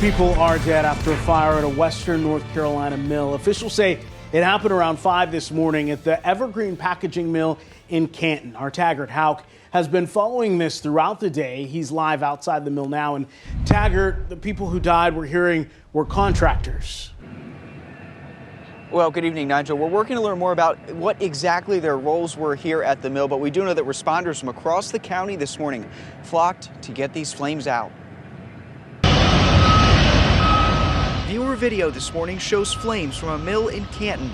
people are dead after a fire at a western North Carolina mill. Officials say it happened around 5 this morning at the Evergreen packaging mill in Canton. Our Taggart Hauk has been following this throughout the day. He's live outside the mill now. And Taggart, the people who died we're hearing were contractors. Well, good evening, Nigel. We're working to learn more about what exactly their roles were here at the mill, but we do know that responders from across the county this morning flocked to get these flames out. Viewer video this morning shows flames from a mill in Canton.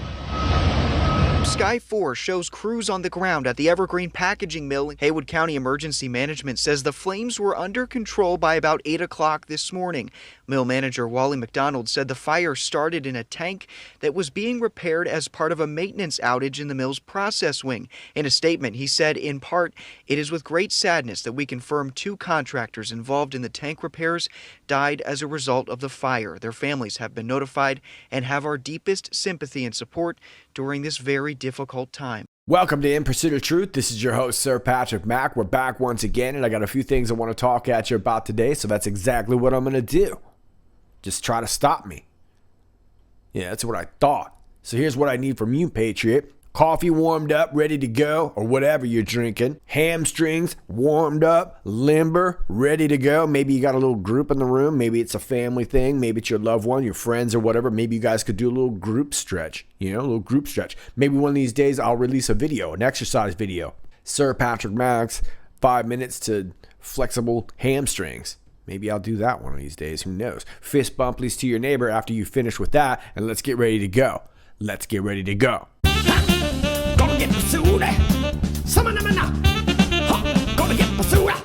Sky 4 shows crews on the ground at the Evergreen packaging mill. Haywood County Emergency Management says the flames were under control by about 8 o'clock this morning. Mill manager Wally McDonald said the fire started in a tank that was being repaired as part of a maintenance outage in the mill's process wing. In a statement, he said, in part, "It is with great sadness that we confirm 2 contractors involved in the tank repairs died as a result of the fire. Their families have been notified and have our deepest sympathy and support during this very difficult time." Welcome to In Pursuit of Truth. This is your host, Sir Patrick Mack. We're back once again, and I got a few things I want to talk at you about today, so that's exactly what I'm going to do. Just try to stop me. Yeah, that's what I thought. So here's what I need from you, Patriot. Coffee warmed up, ready to go, or whatever you're drinking. Hamstrings warmed up, limber, ready to go. Maybe you got a little group in the room. Maybe it's a family thing. Maybe it's your loved one, your friends, or whatever. Maybe you guys could do a little group stretch. A little group stretch. Maybe one of these days I'll release a video, an exercise video. Sir Patrick Max, 5 minutes to flexible hamstrings. Maybe I'll do that one of these days. Who knows? Fist bump please to your neighbor after you finish with that, and let's get ready to go. Let's get ready to go.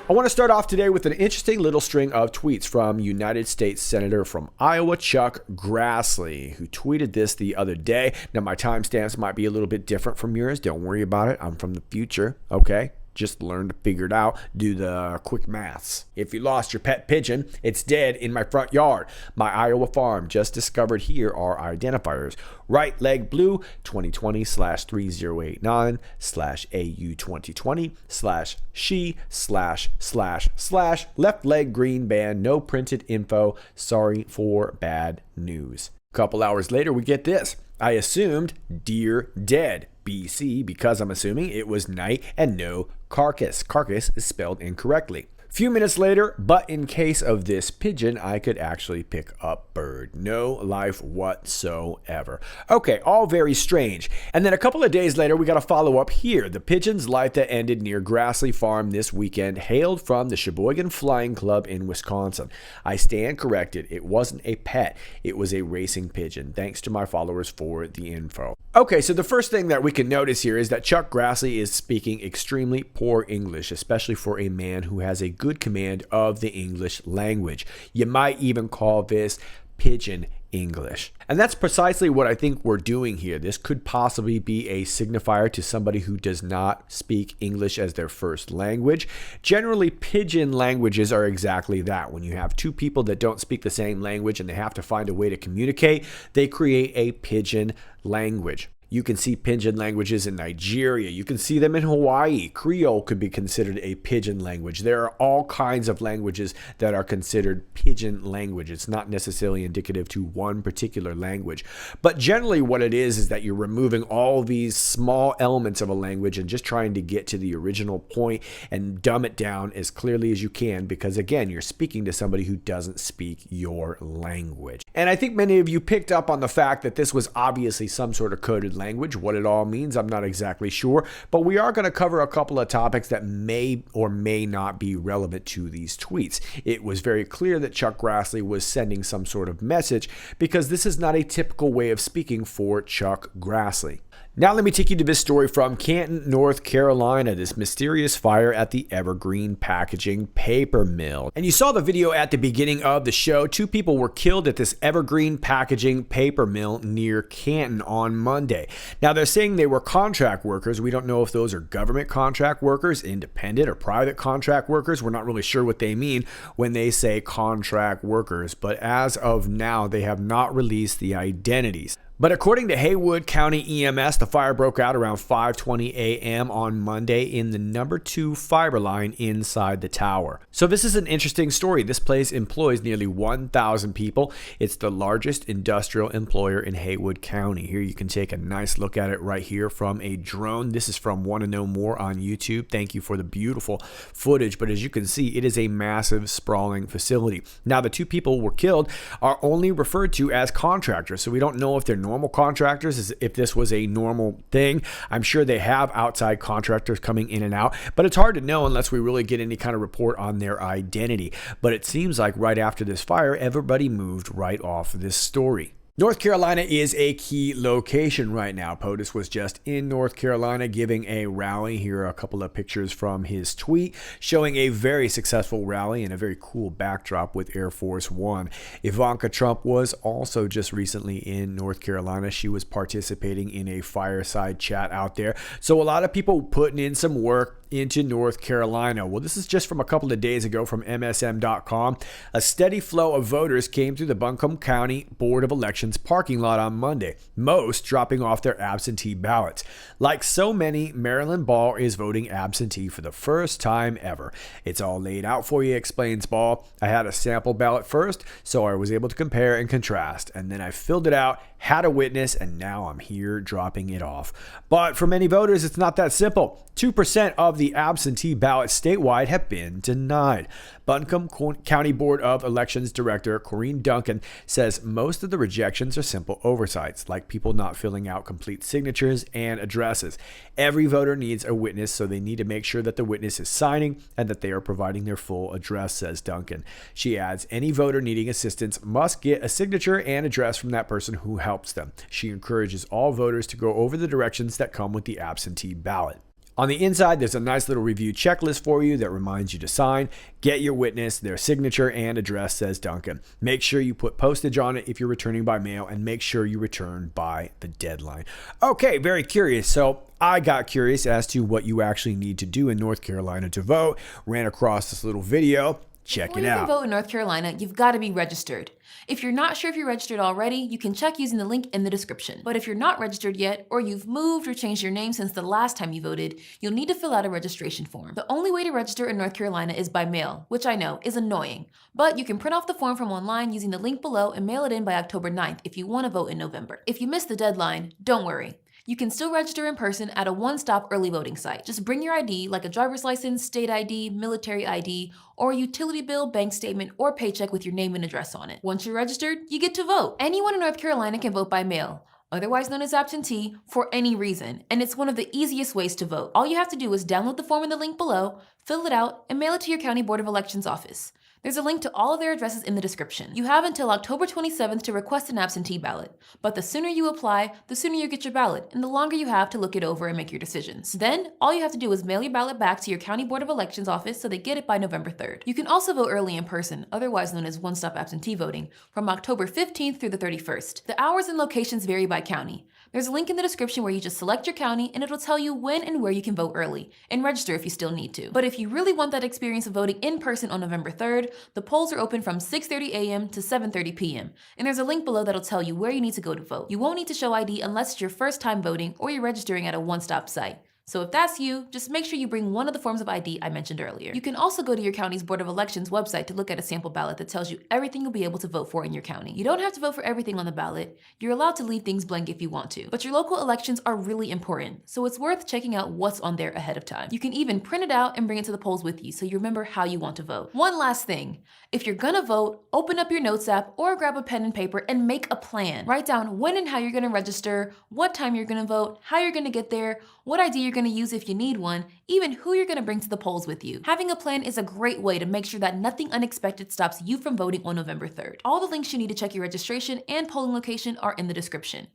I want to start off today with an interesting little string of tweets from United States Senator from Iowa, Chuck Grassley, who tweeted this the other day. Now, my timestamps might be a little bit different from yours. Don't worry about it. I'm from the future, okay? Just learn to figure it out. Do the quick maths. If you lost your pet pigeon, it's dead in my front yard. My Iowa farm just discovered here are identifiers. Right leg blue 2020/3089/AU2020/she// left leg green band. No printed info. Sorry for bad news. A couple hours later, we get this. I assumed deer dead. BC, because I'm assuming it was night and no carcass. Carcass is spelled incorrectly. Few minutes later, but in case of this pigeon, I could actually pick up bird. No life whatsoever. Okay, all very strange. And then a couple of days later, we got a follow-up here. The pigeon's life that ended near Grassley Farm this weekend hailed from the Sheboygan Flying Club in Wisconsin. I stand corrected. It wasn't a pet. It was a racing pigeon. Thanks to my followers for the info. Okay, so the first thing that we can notice here is that Chuck Grassley is speaking extremely poor English, especially for a man who has a good command of the English language. You might even call this pigeon English. And that's precisely what I think we're doing here. This could possibly be a signifier to somebody who does not speak English as their first language. Generally, pigeon languages are exactly that. When you have two people that don't speak the same language and they have to find a way to communicate, they create a pigeon language. You can see pigeon languages in Nigeria. You can see them in Hawaii. Creole could be considered a pigeon language. There are all kinds of languages that are considered pigeon language. It's not necessarily indicative to one particular language. But generally what it is that you're removing all these small elements of a language and just trying to get to the original point and dumb it down as clearly as you can because, again, you're speaking to somebody who doesn't speak your language. And I think many of you picked up on the fact that this was obviously some sort of coded language. What it all means, I'm not exactly sure, but we are going to cover a couple of topics that may or may not be relevant to these tweets. It was very clear that Chuck Grassley was sending some sort of message because this is not a typical way of speaking for Chuck Grassley. Now let me take you to this story from Canton, North Carolina, this mysterious fire at the Evergreen packaging paper mill. And you saw the video at the beginning of the show. 2 people were killed at this Evergreen packaging paper mill near Canton on Monday. Now they're saying they were contract workers. We don't know if those are government contract workers, independent or private contract workers. We're not really sure what they mean when they say contract workers. But as of now, they have not released the identities. But according to Haywood County EMS, the fire broke out around 5:20 a.m. on Monday in the number 2 fiber line inside the tower. So this is an interesting story. This place employs nearly 1,000 people. It's the largest industrial employer in Haywood County. Here you can take a nice look at it right here from a drone. This is from Want to Know More on YouTube. Thank you for the beautiful footage. But as you can see, it is a massive, sprawling facility. Now, the 2 people were killed are only referred to as contractors. So we don't know if they're normal contractors, if this was a normal thing. I'm sure they have outside contractors coming in and out, but it's hard to know unless we really get any kind of report on their identity. But it seems like right after this fire, everybody moved right off this story. North Carolina is a key location right now. POTUS was just in North Carolina giving a rally. Here are a couple of pictures from his tweet showing a very successful rally and a very cool backdrop with Air Force One. Ivanka Trump was also just recently in North Carolina. She was participating in a fireside chat out there. So a lot of people putting in some work into North Carolina. Well, this is just from a couple of days ago from MSM.com. A steady flow of voters came through the Buncombe County Board of Elections parking lot on Monday, most dropping off their absentee ballots. Like so many, Marilyn Ball is voting absentee for the first time ever. It's all laid out for you, explains Ball. I had a sample ballot first, so I was able to compare and contrast, and then I filled it out, had a witness, and now I'm here dropping it off. But for many voters, it's not that simple. 2% of the absentee ballots statewide have been denied. Buncombe County Board of Elections Director Corinne Duncan says most of the rejections are simple oversights, like people not filling out complete signatures and addresses. Every voter needs a witness, so they need to make sure that the witness is signing and that they are providing their full address, says Duncan. She adds, any voter needing assistance must get a signature and address from that person who helps them. She encourages all voters to go over the directions that come with the absentee ballot. On the inside, there's a nice little review checklist for you that reminds you to sign, get your witness, their signature, and address, says Duncan. Make sure you put postage on it if you're returning by mail, and make sure you return by the deadline. Okay, very curious. So I got curious as to what you actually need to do in North Carolina to vote. Ran across this little video. Check it out. Before you can vote in North Carolina, you've got to be registered. If you're not sure if you're registered already, you can check using the link in the description. But if you're not registered yet, or you've moved or changed your name since the last time you voted, you'll need to fill out a registration form. The only way to register in North Carolina is by mail, which I know is annoying. But you can print off the form from online using the link below and mail it in by October 9th if you want to vote in November. If you miss the deadline, don't worry. You can still register in person at a one-stop early voting site. Just bring your ID, like a driver's license, state ID, military ID, or a utility bill, bank statement, or paycheck with your name and address on it. Once you're registered, you get to vote. Anyone in North Carolina can vote by mail, otherwise known as absentee, for any reason, and it's one of the easiest ways to vote. All you have to do is download the form in the link below, fill it out, and mail it to your County Board of Elections office. There's a link to all of their addresses in the description. You have until October 27th to request an absentee ballot, but the sooner you apply, the sooner you get your ballot, and the longer you have to look it over and make your decisions. Then, all you have to do is mail your ballot back to your County Board of Elections office so they get it by November 3rd. You can also vote early in person, otherwise known as one-stop absentee voting, from October 15th through the 31st. The hours and locations vary by county. There's a link in the description where you just select your county and it'll tell you when and where you can vote early, and register if you still need to. But if you really want that experience of voting in person on November 3rd, the polls are open from 6:30 a.m. to 7:30 p.m. And there's a link below that'll tell you where you need to go to vote. You won't need to show ID unless it's your first time voting or you're registering at a one-stop site. So if that's you, just make sure you bring one of the forms of ID I mentioned earlier. You can also go to your county's Board of Elections website to look at a sample ballot that tells you everything you'll be able to vote for in your county. You don't have to vote for everything on the ballot. You're allowed to leave things blank if you want to. But your local elections are really important, so it's worth checking out what's on there ahead of time. You can even print it out and bring it to the polls with you so you remember how you want to vote. One last thing. If you're gonna vote, open up your notes app or grab a pen and paper and make a plan. Write down when and how you're gonna register, what time you're gonna vote, how you're gonna get there, what ID you're gonna use if you need one, even who you're gonna bring to the polls with you. Having a plan is a great way to make sure that nothing unexpected stops you from voting on November 3rd. All the links you need to check your registration and polling location are in the description.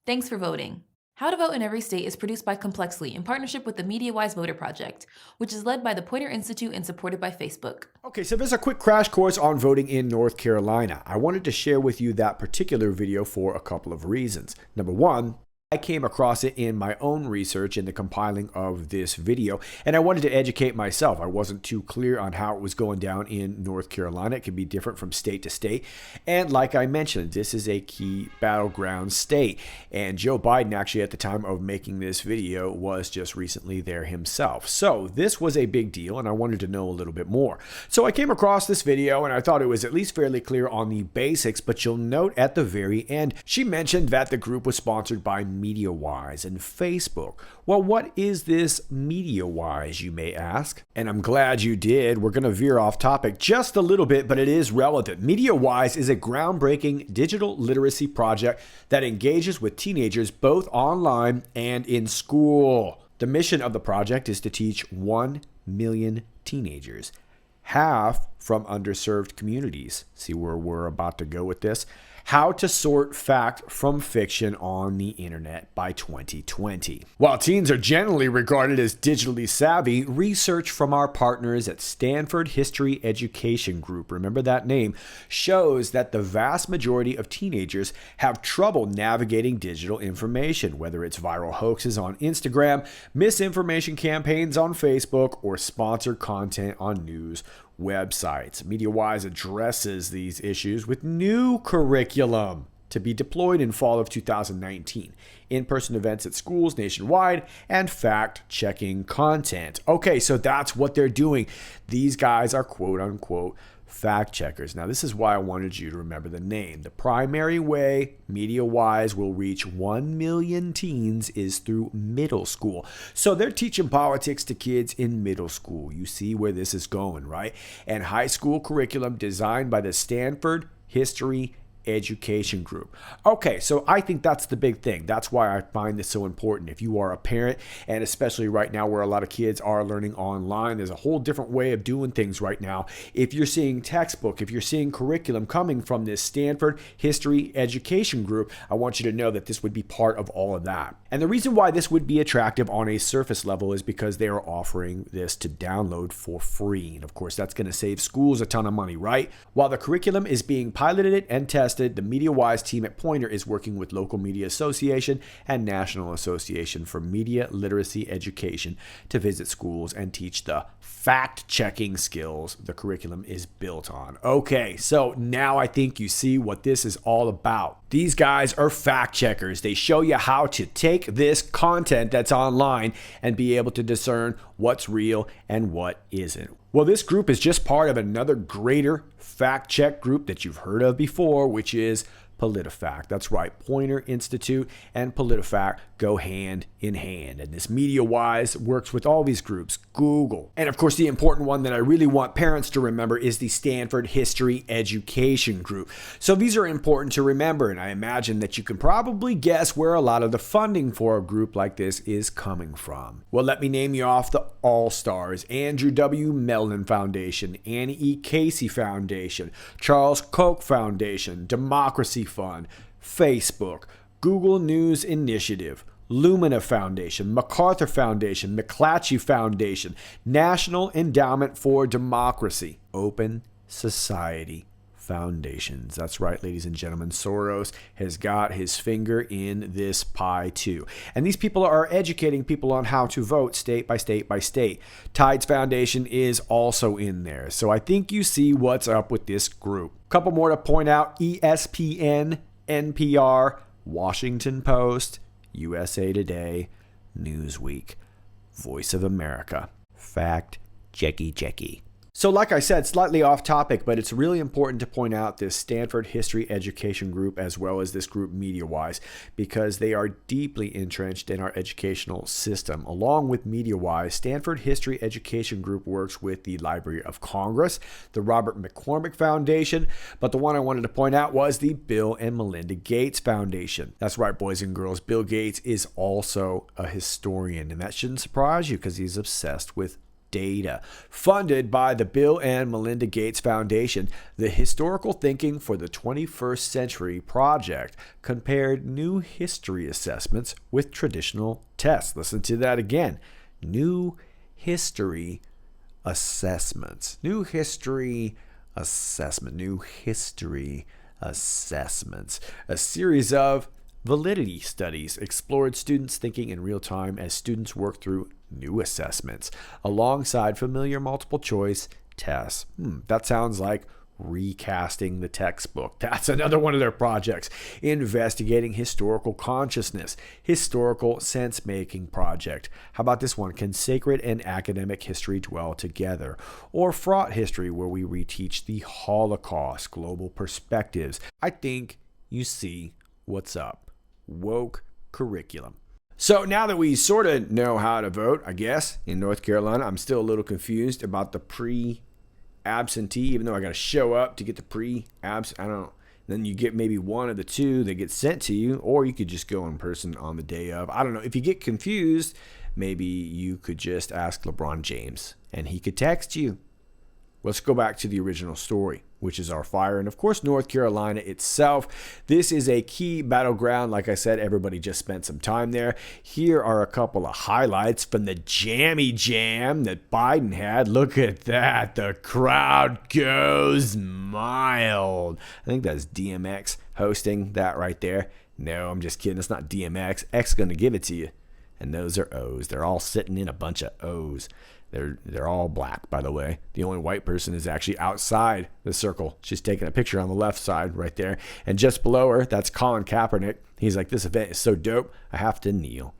Thanks for voting. How to Vote in Every State is produced by Complexly in partnership with the MediaWise Voter Project, which is led by the Poynter Institute and supported by Facebook. Okay, so there's a quick crash course on voting in North Carolina. I wanted to share with you that particular video for a couple of reasons. Number one, I came across it in my own research in the compiling of this video, and I wanted to educate myself. I wasn't too clear on how it was going down in North Carolina. It can be different from state to state. And like I mentioned, this is a key battleground state. And Joe Biden, actually at the time of making this video, was just recently there himself. So this was a big deal, and I wanted to know a little bit more. So I came across this video, and I thought it was at least fairly clear on the basics, but you'll note at the very end, she mentioned that the group was sponsored by MediaWise and Facebook. Well, what is this MediaWise, you may ask? And I'm glad you did. We're going to veer off topic just a little bit, but it is relevant. MediaWise is a groundbreaking digital literacy project that engages with teenagers both online and in school. The mission of the project is to teach 1 million teenagers, half from underserved communities. See where we're about to go with this? How to sort fact from fiction on the internet by 2020. While teens are generally regarded as digitally savvy, research from our partners at Stanford History Education Group, remember that name, shows that the vast majority of teenagers have trouble navigating digital information, whether it's viral hoaxes on Instagram, misinformation campaigns on Facebook, or sponsored content on news websites. MediaWise addresses these issues with new curriculum to be deployed in fall of 2019. In-person events at schools nationwide and fact-checking content. Okay, so that's what they're doing. These guys are quote-unquote fact checkers. Now, this is why I wanted you to remember the name. The primary way MediaWise will reach 1 million teens is through middle school. So they're teaching politics to kids in middle school. You see where this is going, right? And high school curriculum designed by the Stanford History Education Group. Okay, so I think that's the big thing. That's why I find this so important. If you are a parent, and especially right now where a lot of kids are learning online, there's a whole different way of doing things right now. If you're seeing textbook, if you're seeing curriculum coming from this Stanford History Education Group, I want you to know that this would be part of all of that. And the reason why this would be attractive on a surface level is because they are offering this to download for free. And of course, that's going to save schools a ton of money, right? While the curriculum is being piloted and tested, the MediaWise team at Pointer is working with local media association and National Association for Media Literacy Education to visit schools and teach the fact-checking skills the curriculum is built on. Okay, so now I think you see what this is all about. These guys are fact checkers. They show you how to take this content that's online and be able to discern what's real and what isn't. Well, this group is just part of another greater fact check group that you've heard of before, which is PolitiFact. That's right. Pointer Institute and PolitiFact go hand in hand. And this MediaWise works with all these groups, Google. And of course, the important one that I really want parents to remember is the Stanford History Education Group. So these are important to remember. And I imagine that you can probably guess where a lot of the funding for a group like this is coming from. Well, let me name you off the all-stars: Andrew W. Mellon Foundation, Annie E. Casey Foundation, Charles Koch Foundation, Democracy Fund, Facebook, Google News Initiative, Lumina Foundation, MacArthur Foundation, McClatchy Foundation, National Endowment for Democracy, Open Society Foundations. That's right, ladies and gentlemen. Soros has got his finger in this pie too. And these people are educating people on how to vote state by state by state. Tides Foundation is also in there. So I think you see what's up with this group. Couple more to point out: ESPN, NPR, Washington Post, USA Today, Newsweek, Voice of America. Fact checky. So like I said, slightly off topic, but it's really important to point out this Stanford History Education Group as well as this group MediaWise, because they are deeply entrenched in our educational system. Along with MediaWise, Stanford History Education Group works with the Library of Congress, the Robert McCormick Foundation, but the one I wanted to point out was the Bill and Melinda Gates Foundation. That's right, boys and girls, Bill Gates is also a historian, and that shouldn't surprise you because he's obsessed with data. Funded by the Bill and Melinda Gates Foundation, the Historical Thinking for the 21st Century project compared new history assessments with traditional tests. Listen to that again. New history assessments. New history assessment. New history assessments. A series of Validity studies explored students' thinking in real time as students work through new assessments alongside familiar multiple choice tests. That sounds like recasting the textbook. That's another one of their projects. Investigating historical consciousness, historical sense-making project. How about this one? Can sacred and academic history dwell together? Or fraught history, where we reteach the Holocaust, global perspectives. I think you see what's up. Woke curriculum. So now that we sort of know how to vote, I guess, in North Carolina, I'm still a little confused about the pre-absentee, even though I got to show up to get the pre-abs. I don't know. Then you get maybe one of the two that get sent to you, or you could just go in person on the day of. I don't know. If you get confused, maybe you could just ask LeBron James, and he could text you. Let's go back to the original story, which is our fire. And of course, North Carolina itself. This is a key battleground. Like I said, everybody just spent some time there. Here are a couple of highlights from the jammy jam that Biden had. Look at that. The crowd goes mild. I think that's DMX hosting that right there. No, I'm just kidding. It's not DMX. X is going to give it to you. And those are O's. They're all sitting in a bunch of O's. They're all black, by the way. The only white person is actually outside the circle. She's taking a picture on the left side right there. And just below her, that's Colin Kaepernick. He's like, this event is so dope, I have to kneel.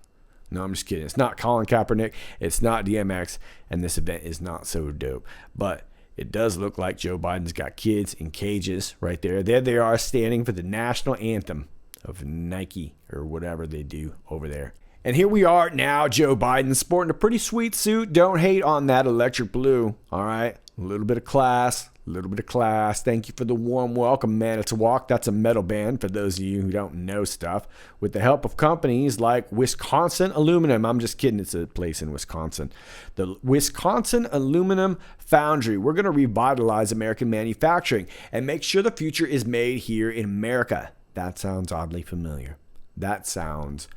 No, I'm just kidding. It's not Colin Kaepernick. It's not DMX. And this event is not so dope. But it does look like Joe Biden's got kids in cages right there. There they are standing for the national anthem of Nike or whatever they do over there. And here we are now, Joe Biden sporting a pretty sweet suit. Don't hate on that electric blue. All right. A little bit of class. A little bit of class. Thank you for the warm welcome, Manitowoc. That's a metal band for those of you who don't know stuff. With the help of companies like Wisconsin Aluminum. I'm just kidding. It's a place in Wisconsin. The Wisconsin Aluminum Foundry. We're going to revitalize American manufacturing and make sure the future is made here in America. That sounds oddly familiar. That sounds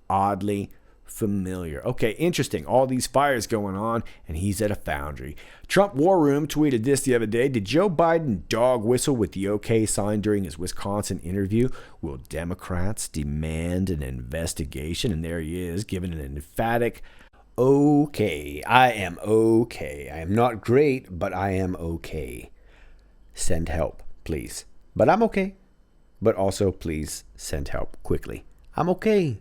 oddly familiar. Okay, interesting. All these fires going on, and he's at a foundry. Trump War Room tweeted this the other day. Did Joe Biden dog whistle with the OK sign during his Wisconsin interview? Will Democrats demand an investigation? And there he is, giving an emphatic okay. I am okay. I am not great, but I am okay. Send help, please. But I'm okay. But also, please send help quickly. I'm okay.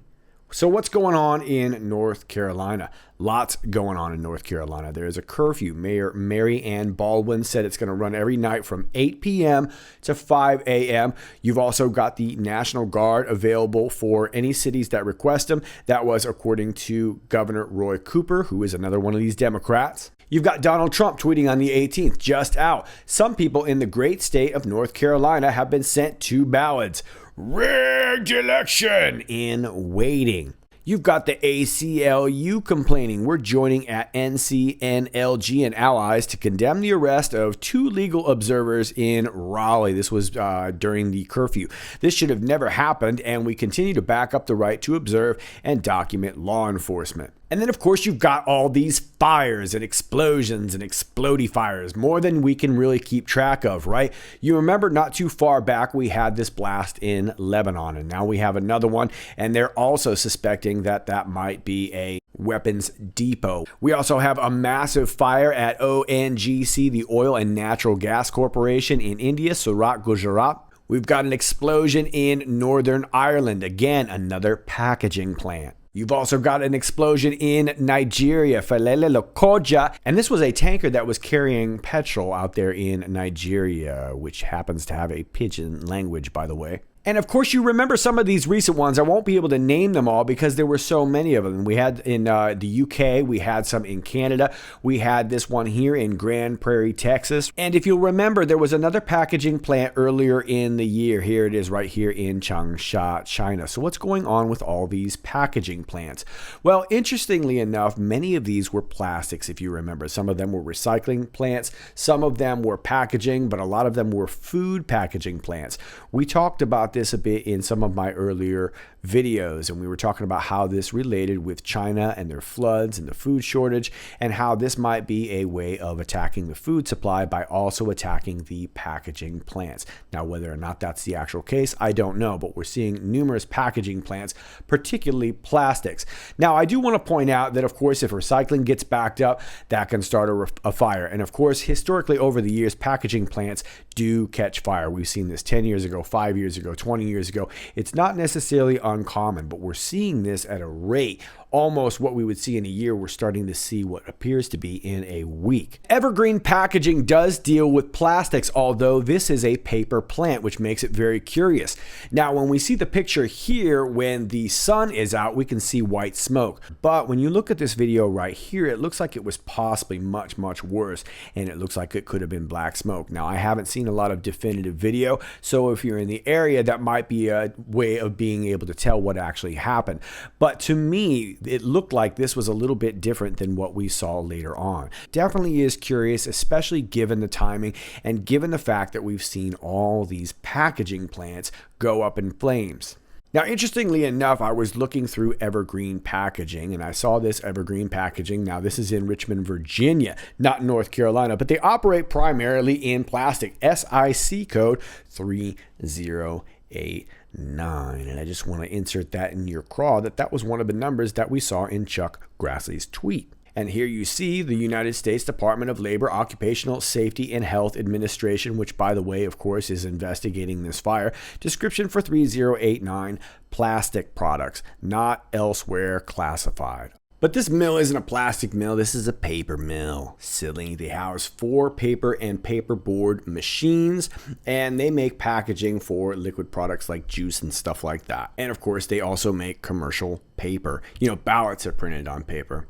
So what's going on in North Carolina? Lots going on in North Carolina. There is a curfew. Mayor Mary Ann Baldwin said it's going to run every night from 8 p.m. to 5 a.m. You've also got the National Guard available for any cities that request them. That was according to Governor Roy Cooper, who is another one of these Democrats. You've got Donald Trump tweeting on the 18th, just out. Some people in the great state of North Carolina have been sent 2 ballots. Rigged election in waiting. You've got the ACLU complaining. We're joining at NCNLG and allies to condemn the arrest of 2 legal observers in Raleigh. This was during the curfew. This should have never happened, and we continue to back up the right to observe and document law enforcement. And then, of course, you've got all these fires and explosions and explodey fires, more than we can really keep track of, right? You remember not too far back, we had this blast in Lebanon, and now we have another one, and they're also suspecting that that might be a weapons depot. We also have a massive fire at ONGC, the Oil and Natural Gas Corporation in India, Surat, Gujarat. We've got an explosion in Northern Ireland, again, another packaging plant. You've also got an explosion in Nigeria, Falele Lokoja, and this was a tanker that was carrying petrol out there in Nigeria, which happens to have a pidgin language, by the way. And of course, you remember some of these recent ones. I won't be able to name them all because there were so many of them. We had in the UK, we had some in Canada, we had this one here in Grand Prairie, Texas. And if you'll remember, there was another packaging plant earlier in the year. Here it is right here in Changsha, China. So what's going on with all these packaging plants? Well, interestingly enough, many of these were plastics, if you remember. Some of them were recycling plants, some of them were packaging, but a lot of them were food packaging plants. We talked about this a bit in some of my earlier videos, and we were talking about how this related with China and their floods and the food shortage, and how this might be a way of attacking the food supply by also attacking the packaging plants. Now, whether or not that's the actual case, I don't know, but we're seeing numerous packaging plants, particularly plastics. Now, I do want to point out that, of course, if recycling gets backed up, that can start a fire. And of course, historically over the years, packaging plants do catch fire. We've seen this 10 years ago, 5 years ago, 20 years ago. It's not necessarily uncommon, but we're seeing this at a rate almost what we would see in a year. We're starting to see what appears to be in a week. Evergreen packaging does deal with plastics, although this is a paper plant, which makes it very curious. Now, when we see the picture here, when the sun is out, we can see white smoke. But when you look at this video right here, it looks like it was possibly much, much worse, and it looks like it could have been black smoke. Now, I haven't seen a lot of definitive video, so if you're in the area, that might be a way of being able to tell what actually happened. But to me, it looked like this was a little bit different than what we saw later on. Definitely is curious, especially given the timing and given the fact that we've seen all these packaging plants go up in flames. Now, interestingly enough, I was looking through Evergreen packaging and I saw this Evergreen packaging. Now, this is in Richmond, Virginia, not North Carolina, but they operate primarily in plastic. SIC code 3089. And I just want to insert that in your craw that was one of the numbers that we saw in Chuck Grassley's tweet. And here you see the United States Department of Labor, Occupational Safety and Health Administration, which, by the way, of course, is investigating this fire. Description for 3089, plastic products, not elsewhere classified. But this mill isn't a plastic mill, this is a paper mill. Silly. They house 4 paper and paperboard machines, and they make packaging for liquid products like juice and stuff like that. And of course, they also make commercial paper. You know, ballots are printed on paper.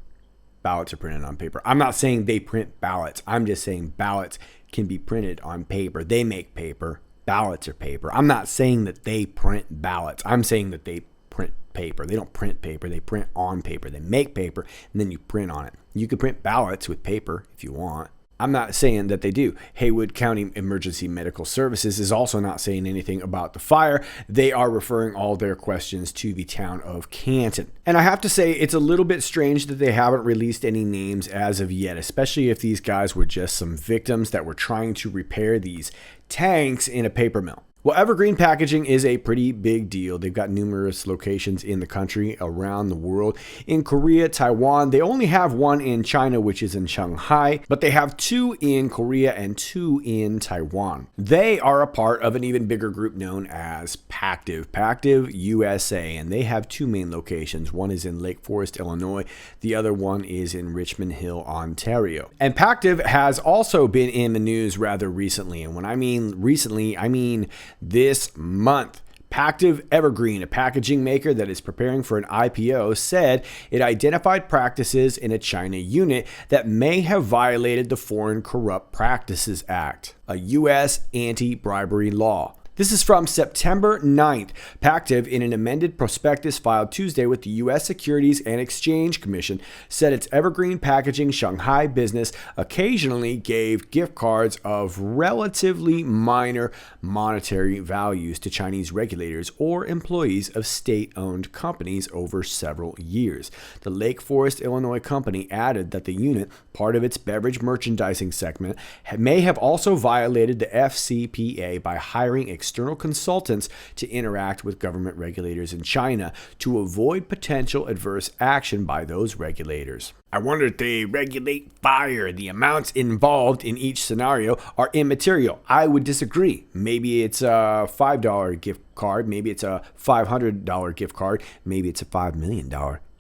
Ballots are printed on paper. I'm not saying they print ballots. I'm just saying ballots can be printed on paper. They make paper. Ballots are paper. I'm not saying that they print ballots. I'm saying that they print paper. They don't print paper. They print on paper. They make paper and then you print on it. You can print ballots with paper if you want. I'm not saying that they do. Haywood County Emergency Medical Services is also not saying anything about the fire. They are referring all their questions to the town of Canton. And I have to say, it's a little bit strange that they haven't released any names as of yet, especially if these guys were just some victims that were trying to repair these tanks in a paper mill. Well, Evergreen packaging is a pretty big deal. They've got numerous locations in the country, around the world. In Korea, Taiwan, they only have one in China, which is in Shanghai, but they have 2 in Korea and 2 in Taiwan. They are a part of an even bigger group known as Pactiv USA, and they have 2 main locations. One is in Lake Forest, Illinois. The other one is in Richmond Hill, Ontario. And Pactiv has also been in the news rather recently. And when I mean recently, I mean this month. Pactiv Evergreen, a packaging maker that is preparing for an IPO, said it identified practices in a China unit that may have violated the Foreign Corrupt Practices Act, a U.S. anti-bribery law. This is from September 9th. Pactiv, in an amended prospectus filed Tuesday with the U.S. Securities and Exchange Commission, said its Evergreen packaging Shanghai business occasionally gave gift cards of relatively minor monetary values to Chinese regulators or employees of state-owned companies over several years. The Lake Forest, Illinois company added that the unit, part of its beverage merchandising segment, may have also violated the FCPA by hiring external consultants to interact with government regulators in China to avoid potential adverse action by those regulators. I wonder if they regulate fire. The amounts involved in each scenario are immaterial. I would disagree. Maybe it's a $5 gift card. Maybe it's a $500 gift card. Maybe it's a $5 million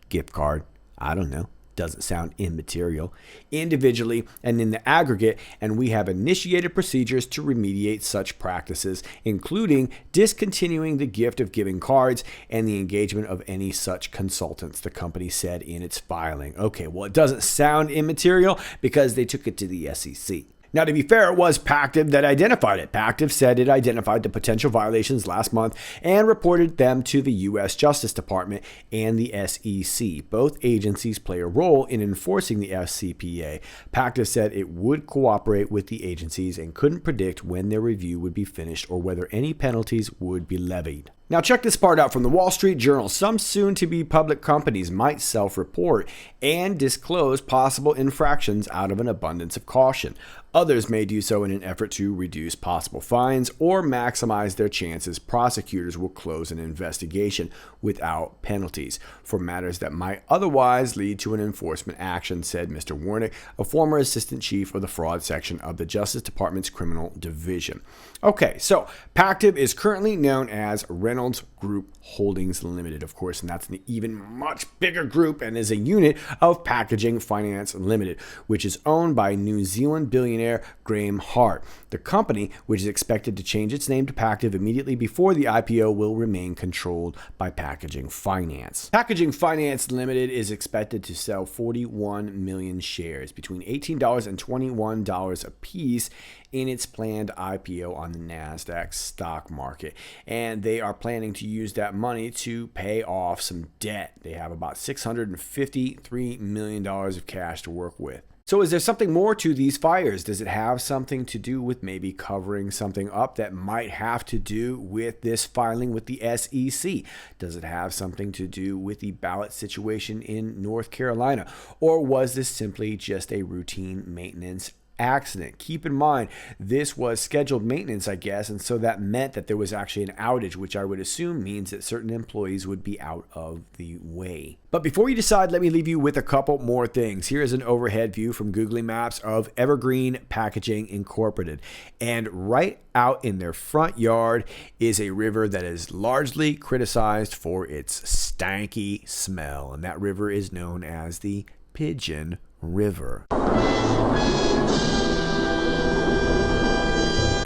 gift card. I don't know. Doesn't sound immaterial individually and in the aggregate, and we have initiated procedures to remediate such practices, including discontinuing the gift of giving cards and the engagement of any such consultants, the company said in its filing. Okay, well, it doesn't sound immaterial because they took it to the SEC. Now, to be fair, it was Pactiv that identified it. Pactiv said it identified the potential violations last month and reported them to the U.S. Justice Department and the SEC. Both agencies play a role in enforcing the FCPA. Pactiv said it would cooperate with the agencies and couldn't predict when their review would be finished or whether any penalties would be levied. Now check this part out from the Wall Street Journal. Some soon-to-be public companies might self-report and disclose possible infractions out of an abundance of caution. Others may do so in an effort to reduce possible fines or maximize their chances prosecutors will close an investigation without penalties for matters that might otherwise lead to an enforcement action, said Mr. Warnick, a former assistant chief of the fraud section of the Justice Department's criminal division. Okay, so Pactiv is currently known as Reynolds Group Holdings Limited, of course, and that's an even much bigger group and is a unit of Packaging Finance Limited, which is owned by New Zealand billionaire Graham Hart. The company, which is expected to change its name to Pactiv immediately before the IPO, will remain controlled by Packaging Finance. Packaging Finance Limited is expected to sell 41 million shares, between $18 and $21 a piece, in its planned IPO on the NASDAQ stock market. And they are planning to use that money to pay off some debt. They have about $653 million of cash to work with. So is there something more to these fires? Does it have something to do with maybe covering something up that might have to do with this filing with the SEC? Does it have something to do with the ballot situation in North Carolina? Or was this simply just a routine maintenance accident? Keep in mind, this was scheduled maintenance, I guess, and so that meant that there was actually an outage, which I would assume means that certain employees would be out of the way. But before you decide, let me leave you with a couple more things. Here is an overhead view from Google Maps of Evergreen Packaging Incorporated. And right out in their front yard is a river that is largely criticized for its stanky smell. And that river is known as the Pigeon River.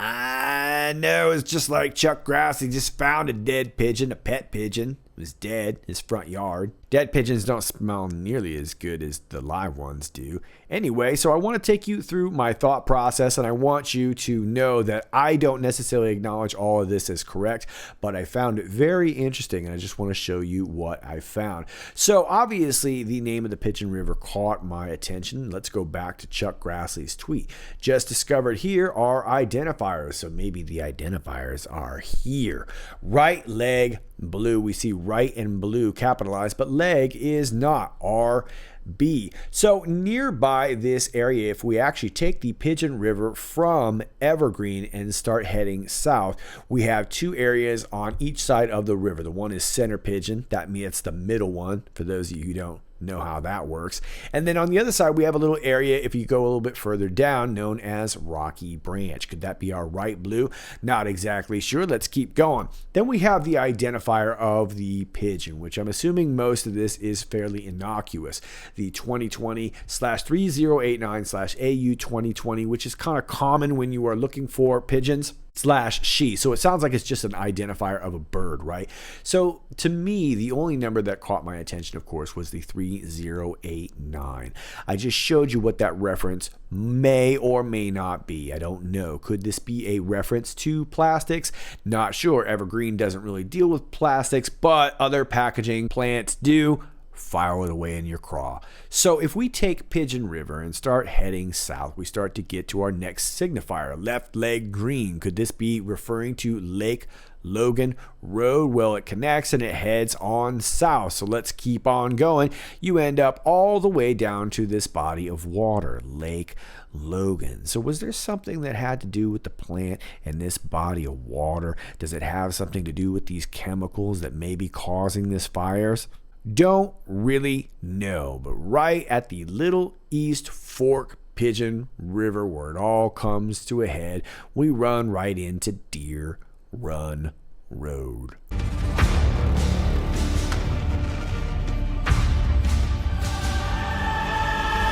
I know, it's just like Chuck Grass. He just found a dead pigeon, a pet pigeon. It was dead in his front yard. Dead pigeons don't smell nearly as good as the live ones do. Anyway, so I want to take you through my thought process, and I want you to know that I don't necessarily acknowledge all of this as correct, but I found it very interesting, and I just want to show you what I found. So obviously, the name of the Pigeon River caught my attention. Let's go back to Chuck Grassley's tweet. Just discovered here are identifiers, so maybe the identifiers are here. Right leg blue. We see right and blue capitalized, but leg is not. RB. So nearby this area, if we actually take the Pigeon River from Evergreen and start heading south, we have two areas on each side of the river. The one is Center Pigeon. That means it's the middle one, for those of you who don't know how that works. And then on the other side, we have a little area, if you go a little bit further down, known as Rocky Branch. Could that be our right blue? Not exactly sure. Let's keep going. Then we have the identifier of the pigeon, which I'm assuming most of this is fairly innocuous. The 2020/3089/AU2020, which is kind of common when you are looking for pigeons. /she. So it sounds like it's just an identifier of a bird, right? So to me, the only number that caught my attention, of course, was the 3089. I just showed you what that reference may or may not be. I don't know. Could this be a reference to plastics? Not sure. Evergreen doesn't really deal with plastics, but other packaging plants do. File it away in your craw. So if we take Pigeon River and start heading south, we start to get to our next signifier, left leg green. Could this be referring to Lake Logan Road? Well, it connects and it heads on south. So let's keep on going. You end up all the way down to this body of water, Lake Logan. So was there something that had to do with the plant and this body of water? Does it have something to do with these chemicals that may be causing these fires? Don't really know, but right at the Little East Fork Pigeon River, where it all comes to a head, we run right into Deer Run Road.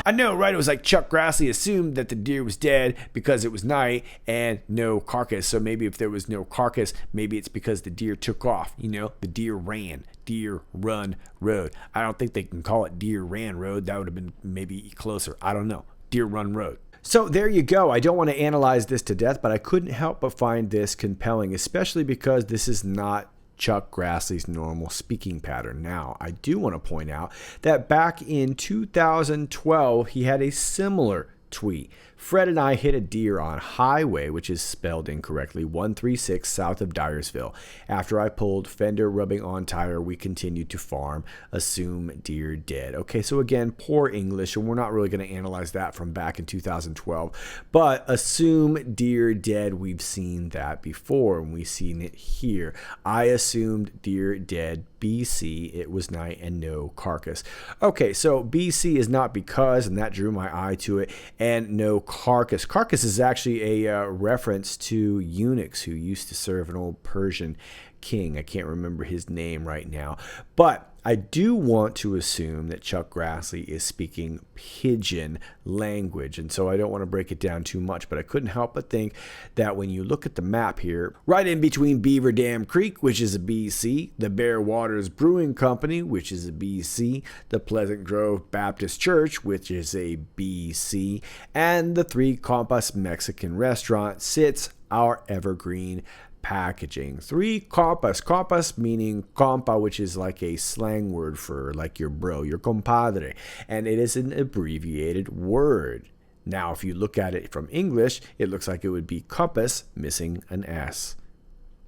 I know, right? It was like Chuck Grassley assumed that the deer was dead because it was night and no carcass. So maybe if there was no carcass, maybe it's because the deer took off. You know, the deer ran. Deer Run Road. I don't think they can call it Deer Ran Road. That would have been maybe closer. I don't know. Deer Run Road. So there you go. I don't want to analyze this to death, but I couldn't help but find this compelling, especially because this is not Chuck Grassley's normal speaking pattern. Now, I do want to point out that back in 2012, he had a similar tweet. Fred and I hit a deer on Highway, which is spelled incorrectly, 136 south of Dyersville. After I pulled fender rubbing on tire, we continued to farm. Assume deer dead. Okay, so again, poor English, and we're not really going to analyze that from back in 2012. But assume deer dead, we've seen that before, and we've seen it here. I assumed deer dead. BC, it was night and no carcass. Okay, so BC is not because, and that drew my eye to it, and no carcass. Carcass is actually a reference to eunuchs who used to serve an old Persian king. I can't remember his name right now, but I do want to assume that Chuck Grassley is speaking pidgin language, and so I don't want to break it down too much, but I couldn't help but think that when you look at the map here, right in between Beaver Dam Creek, which is a BC, the Bear Waters Brewing Company, which is a BC, the Pleasant Grove Baptist Church, which is a BC, and the Three Compas Mexican Restaurant sits our Evergreen packaging. Three compas. Compas meaning compa, which is like a slang word for like your bro, your compadre. And it is an abbreviated word. Now, if you look at it from English, it looks like it would be compass missing an S.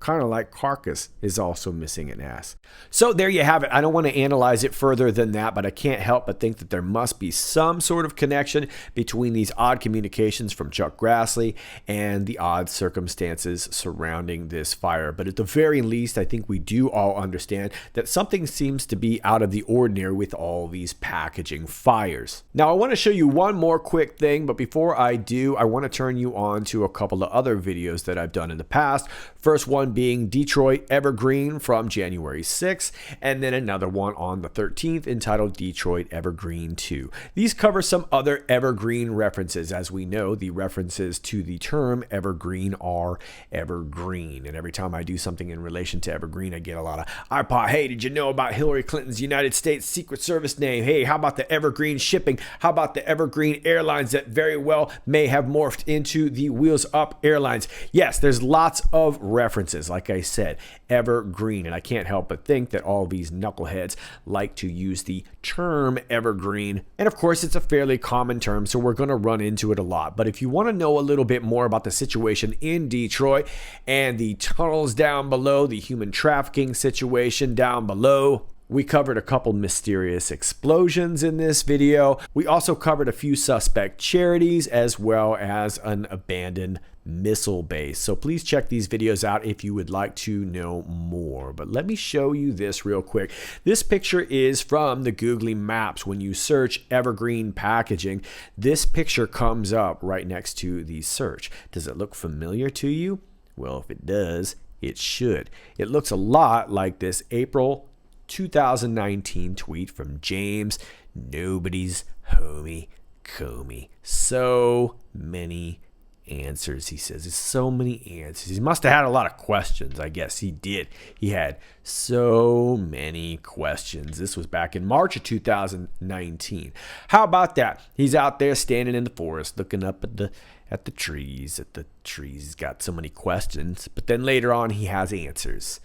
Kind of like carcass is also missing an S. So there you have it. I don't want to analyze it further than that, but I can't help but think that there must be some sort of connection between these odd communications from Chuck Grassley and the odd circumstances surrounding this fire. But at the very least, I think we do all understand that something seems to be out of the ordinary with all these packaging fires. Now, I want to show you one more quick thing, but before I do, I want to turn you on to a couple of other videos that I've done in the past. First one being Detroit Evergreen from January 6th, and then another one on the 13th entitled Detroit Evergreen 2. These cover some other evergreen references. As we know, the references to the term evergreen are evergreen, and every time I do something in relation to evergreen, I get a lot of IPOT. Hey, did you know about Hillary Clinton's United States Secret Service name? Hey, how about the Evergreen shipping? How about the Evergreen Airlines that very well may have morphed into the Wheels Up Airlines? Yes, there's lots of references. Like I said, evergreen, and I can't help but think that all these knuckleheads like to use the term evergreen, and of course it's a fairly common term, so we're going to run into it a lot. But if you want to know a little bit more about the situation in Detroit and the tunnels down below, the human trafficking situation down below, we covered a couple mysterious explosions in this video. We also covered a few suspect charities as well as an abandoned missile base. So please check these videos out if you would like to know more. But let me show you this real quick. This picture is from the Google Maps. When you search Evergreen packaging, this picture comes up right next to the search. Does it look familiar to you? Well, if it does, it should. It looks a lot like this April 2019 tweet from James, nobody's homie Comey. So many answers, he says. There's so many answers. He must have had a lot of questions. I guess he did. He had so many questions. This was back in March of 2019. How about that? He's out there standing in the forest looking up at the trees. He's got so many questions, but then later on he has answers.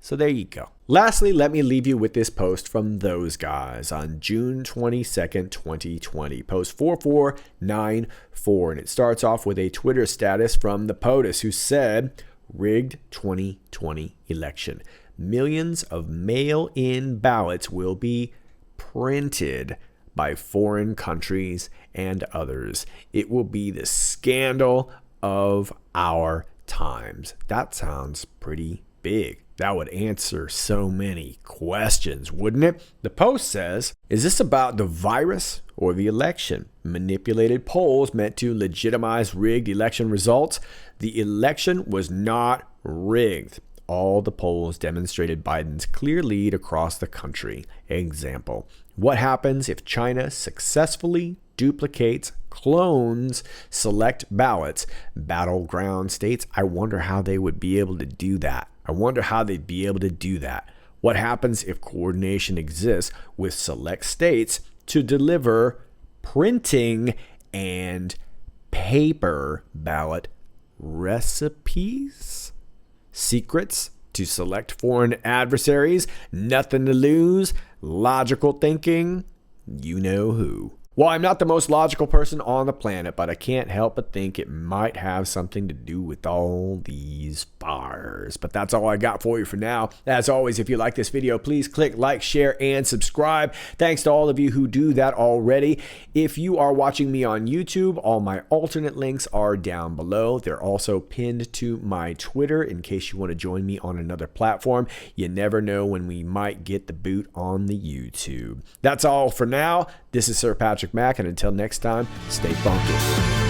So there you go. Lastly, let me leave you with this post from those guys on June 22nd, 2020. Post 4494. And it starts off with a Twitter status from the POTUS who said, rigged 2020 election. Millions of mail-in ballots will be printed by foreign countries and others. It will be the scandal of our times. That sounds pretty big. That would answer so many questions, wouldn't it? The Post says, is this about the virus or the election? Manipulated polls meant to legitimize rigged election results. The election was not rigged. All the polls demonstrated Biden's clear lead across the country. Example, what happens if China successfully duplicates, clones, select ballots, battleground states? I wonder how they would be able to do that. What happens if coordination exists with select states to deliver printing and paper ballot recipes, secrets to select foreign adversaries, nothing to lose, logical thinking, you know who. Well, I'm not the most logical person on the planet, but I can't help but think it might have something to do with all these fires. But that's all I got for you for now. As always, if you like this video, please click like, share, and subscribe. Thanks to all of you who do that already. If you are watching me on YouTube, all my alternate links are down below. They're also pinned to my Twitter in case you want to join me on another platform. You never know when we might get the boot on the YouTube. That's all for now. This is Sir Patrick Mack, and until next time, stay funky.